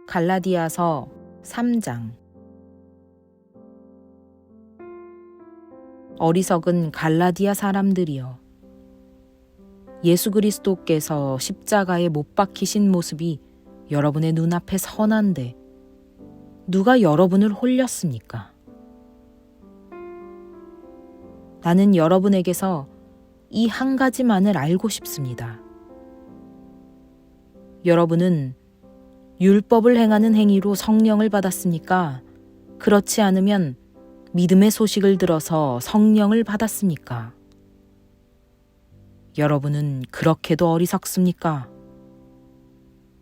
갈라디아서 3장. 어리석은 갈라디아 사람들이여, 예수 그리스도께서 십자가에 못 박히신 모습이 여러분의 눈앞에 선한데 누가 여러분을 홀렸습니까? 나는 여러분에게서 이 한 가지만을 알고 싶습니다. 여러분은 율법을 행하는 행위로 성령을 받았습니까? 그렇지 않으면 믿음의 소식을 들어서 성령을 받았습니까? 여러분은 그렇게도 어리석습니까?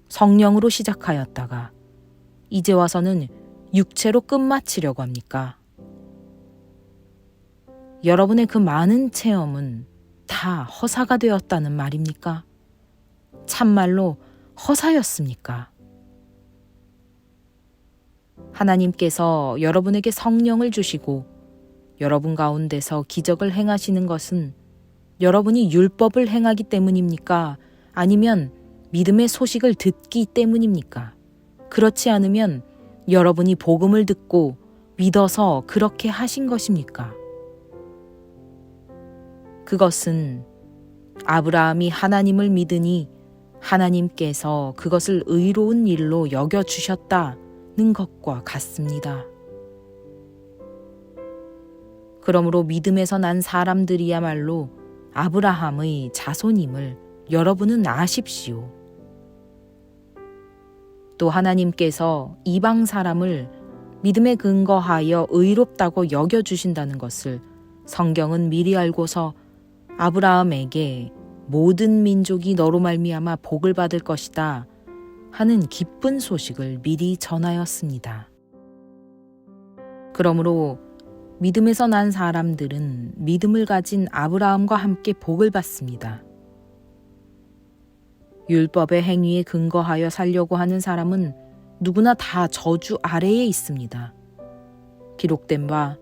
성령으로 시작하였다가 이제 와서는 육체로 끝마치려고 합니까? 여러분의 그 많은 체험은 다 허사가 되었다는 말입니까? 참말로 허사였습니까? 하나님께서 여러분에게 성령을 주시고 여러분 가운데서 기적을 행하시는 것은 여러분이 율법을 행하기 때문입니까? 아니면 믿음의 소식을 듣기 때문입니까? 그렇지 않으면 여러분이 복음을 듣고 믿어서 그렇게 하신 것입니까? 그것은 아브라함이 하나님을 믿으니 하나님께서 그것을 의로운 일로 여겨주셨다는 것과 같습니다. 그러므로 믿음에서 난 사람들이야말로 아브라함의 자손임을 여러분은 아십시오. 또 하나님께서 이방 사람을 믿음에 근거하여 의롭다고 여겨주신다는 것을 성경은 미리 알고서 아브라함에게 모든 민족이 너로 말미암아 복을 받을 것이다 하는 기쁜 소식을 미리 전하였습니다. 그러므로 믿음에서 난 사람들은 믿음을 가진 아브라함과 함께 복을 받습니다. 율법의 행위에 근거하여 살려고 하는 사람은 누구나 다 저주 아래에 있습니다. 기록된 바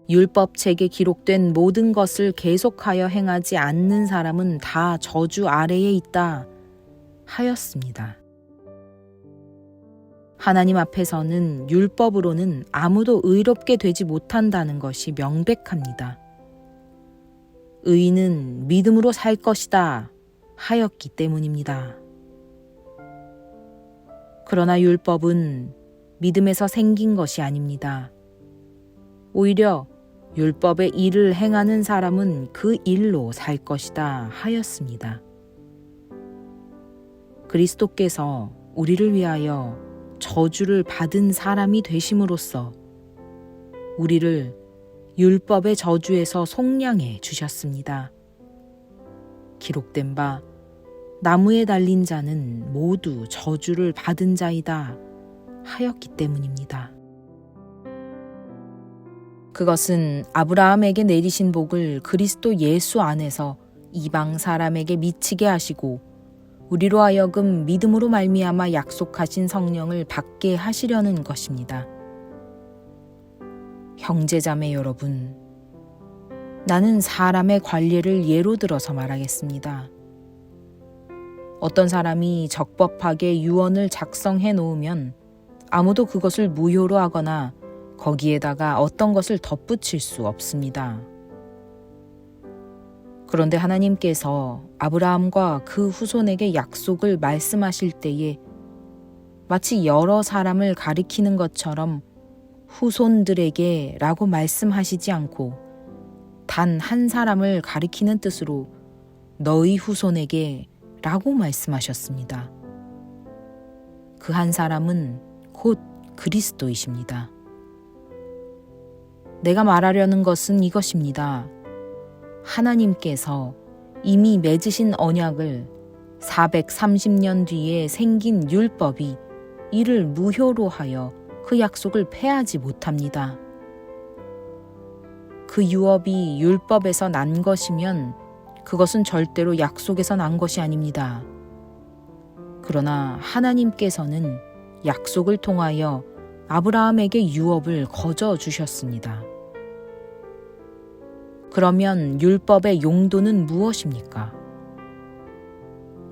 율법책에 기록된 모든 것을 계속하여 행하지 않는 사람은 다 저주 아래에 있다 하였습니다. 하나님 앞에서는 율법으로는 아무도 의롭게 되지 못한다는 것이 명백합니다. 의인은 믿음으로 살 것이다 하였기 때문입니다. 그러나 율법은 믿음에서 생긴 것이 아닙니다. 오히려 율법의 일을 행하는 사람은 그 일로 살 것이다 하였습니다. 그리스도께서 우리를 위하여 저주를 받은 사람이 되심으로써 우리를 율법의 저주에서 속량해 주셨습니다. 기록된 바 나무에 달린 자는 모두 저주를 받은 자이다 하였기 때문입니다. 그것은 아브라함에게 내리신 복을 그리스도 예수 안에서 이방 사람에게 미치게 하시고 우리로 하여금 믿음으로 말미암아 약속하신 성령을 받게 하시려는 것입니다. 형제자매 여러분, 나는 사람의 관례를 예로 들어서 말하겠습니다. 어떤 사람이 적법하게 유언을 작성해 놓으면 아무도 그것을 무효로 하거나 거기에다가 어떤 것을 덧붙일 수 없습니다. 그런데 하나님께서 아브라함과 그 후손에게 약속을 말씀하실 때에 마치 여러 사람을 가리키는 것처럼 후손들에게 라고 말씀하시지 않고 단 한 사람을 가리키는 뜻으로 너희 후손에게 라고 말씀하셨습니다. 그 한 사람은 곧 그리스도이십니다. 내가 말하려는 것은 이것입니다. 하나님께서 이미 맺으신 언약을 430년 뒤에 생긴 율법이 이를 무효로 하여 그 약속을 폐하지 못합니다. 그 유업이 율법에서 난 것이면 그것은 절대로 약속에서 난 것이 아닙니다. 그러나 하나님께서는 약속을 통하여 아브라함에게 유업을 거저 주셨습니다. 그러면 율법의 용도는 무엇입니까?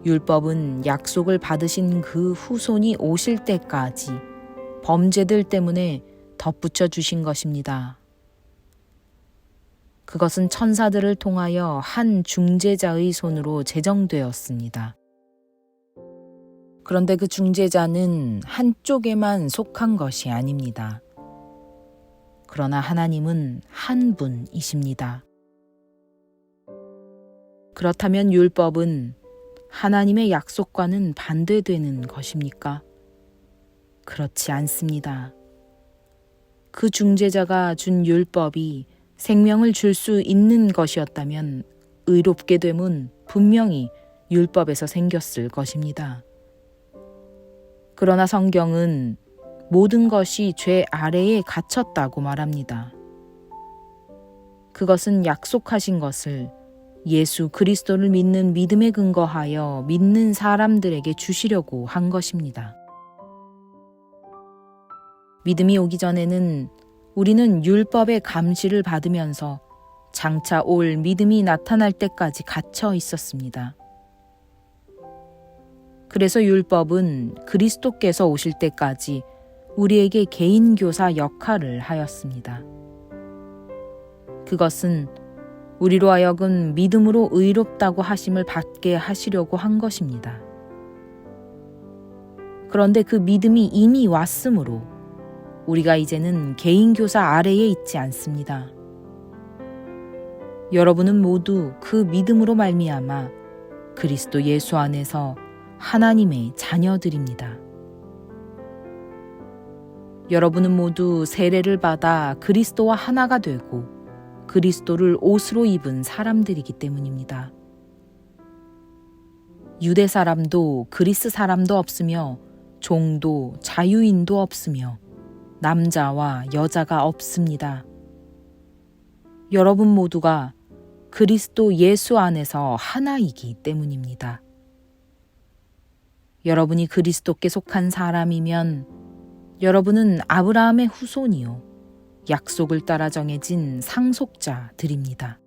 율법은 약속을 받으신 그 후손이 오실 때까지 범죄들 때문에 덧붙여 주신 것입니다. 그것은 천사들을 통하여 한 중재자의 손으로 제정되었습니다. 그런데 그 중재자는 한쪽에만 속한 것이 아닙니다. 그러나 하나님은 한 분이십니다. 그렇다면 율법은 하나님의 약속과는 반대되는 것입니까? 그렇지 않습니다. 그 중재자가 준 율법이 생명을 줄 수 있는 것이었다면 의롭게 됨은 분명히 율법에서 생겼을 것입니다. 그러나 성경은 모든 것이 죄 아래에 갇혔다고 말합니다. 그것은 약속하신 것을 예수 그리스도를 믿는 믿음에 근거하여 믿는 사람들에게 주시려고 한 것입니다. 믿음이 오기 전에는 우리는 율법의 감시를 받으면서 장차 올 믿음이 나타날 때까지 갇혀 있었습니다. 그래서 율법은 그리스도께서 오실 때까지 우리에게 개인교사 역할을 하였습니다. 그것은 우리로 하여금 믿음으로 의롭다고 하심을 받게 하시려고 한 것입니다. 그런데 그 믿음이 이미 왔으므로 우리가 이제는 개인교사 아래에 있지 않습니다. 여러분은 모두 그 믿음으로 말미암아 그리스도 예수 안에서 하나님의 자녀들입니다. 여러분은 모두 세례를 받아 그리스도와 하나가 되고 그리스도를 옷으로 입은 사람들이기 때문입니다. 유대 사람도 그리스 사람도 없으며 종도 자유인도 없으며 남자와 여자가 없습니다. 여러분 모두가 그리스도 예수 안에서 하나이기 때문입니다. 여러분이 그리스도께 속한 사람이면 여러분은 아브라함의 후손이요 약속을 따라 정해진 상속자들입니다.